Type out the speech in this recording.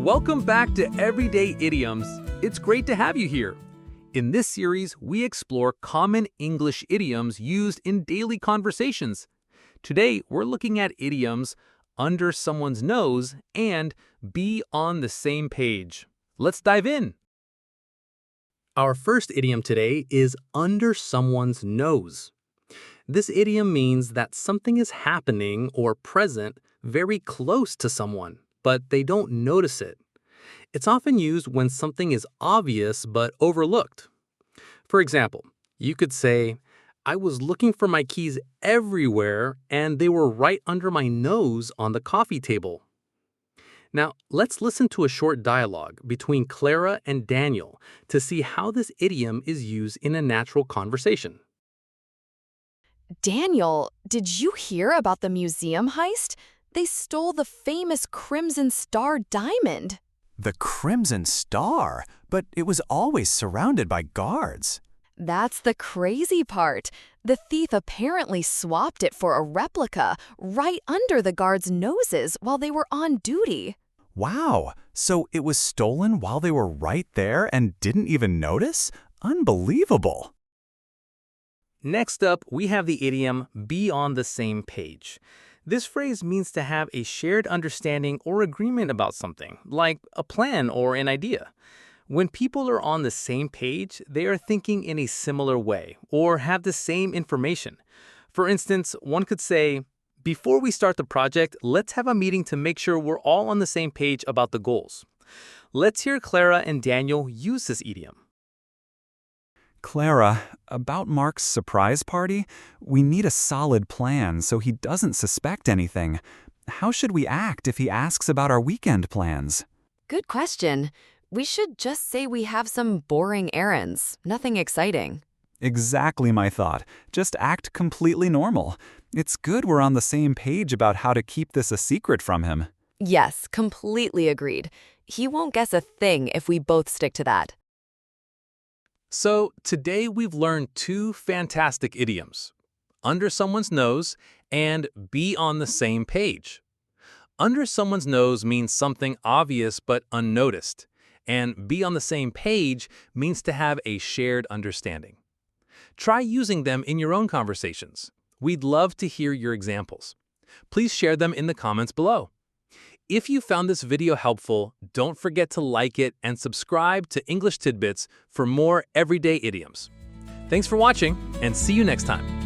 Welcome back to Everyday Idioms. It's great to have you here. In this series, we explore common English idioms used in daily conversations. Today, we're looking at idioms under someone's nose and be on the same page. Let's dive in. Our first idiom today is under someone's nose. This idiom means that something is happening or present very close to someone, but they don't notice it. It's often used when something is obvious but overlooked. For example, you could say, I was looking for my keys everywhere and they were right under my nose on the coffee table. Now, let's listen to a short dialogue between Clara and Daniel to see how this idiom is used in a natural conversation. Daniel, did you hear about the museum heist? They stole the famous Crimson Star diamond. The Crimson Star? But it was always surrounded by guards. That's the crazy part. The thief apparently swapped it for a replica right under the guards' noses while they were on duty. Wow, so it was stolen while they were right there and didn't even notice? Unbelievable. Next up, we have the idiom be on the same page. This phrase means to have a shared understanding or agreement about something, like a plan or an idea. When people are on the same page, they are thinking in a similar way or have the same information. For instance, one could say, before we start the project, let's have a meeting to make sure we're all on the same page about the goals. Let's hear Clara and Daniel use this idiom. Clara, about Mark's surprise party, we need a solid plan so he doesn't suspect anything. How should we act if he asks about our weekend plans? Good question. We should just say we have some boring errands, nothing exciting. Exactly my thought. Just act completely normal. It's good we're on the same page about how to keep this a secret from him. Yes, completely agreed. He won't guess a thing if we both stick to that. So today we've learned two fantastic idioms, under someone's nose and be on the same page. Under someone's nose means something obvious but unnoticed, and be on the same page means to have a shared understanding. Try using them in your own conversations. We'd love to hear your examples. Please share them in the comments below. If you found this video helpful, don't forget to like it and subscribe to English Tidbits for more everyday idioms. Thanks for watching, and see you next time.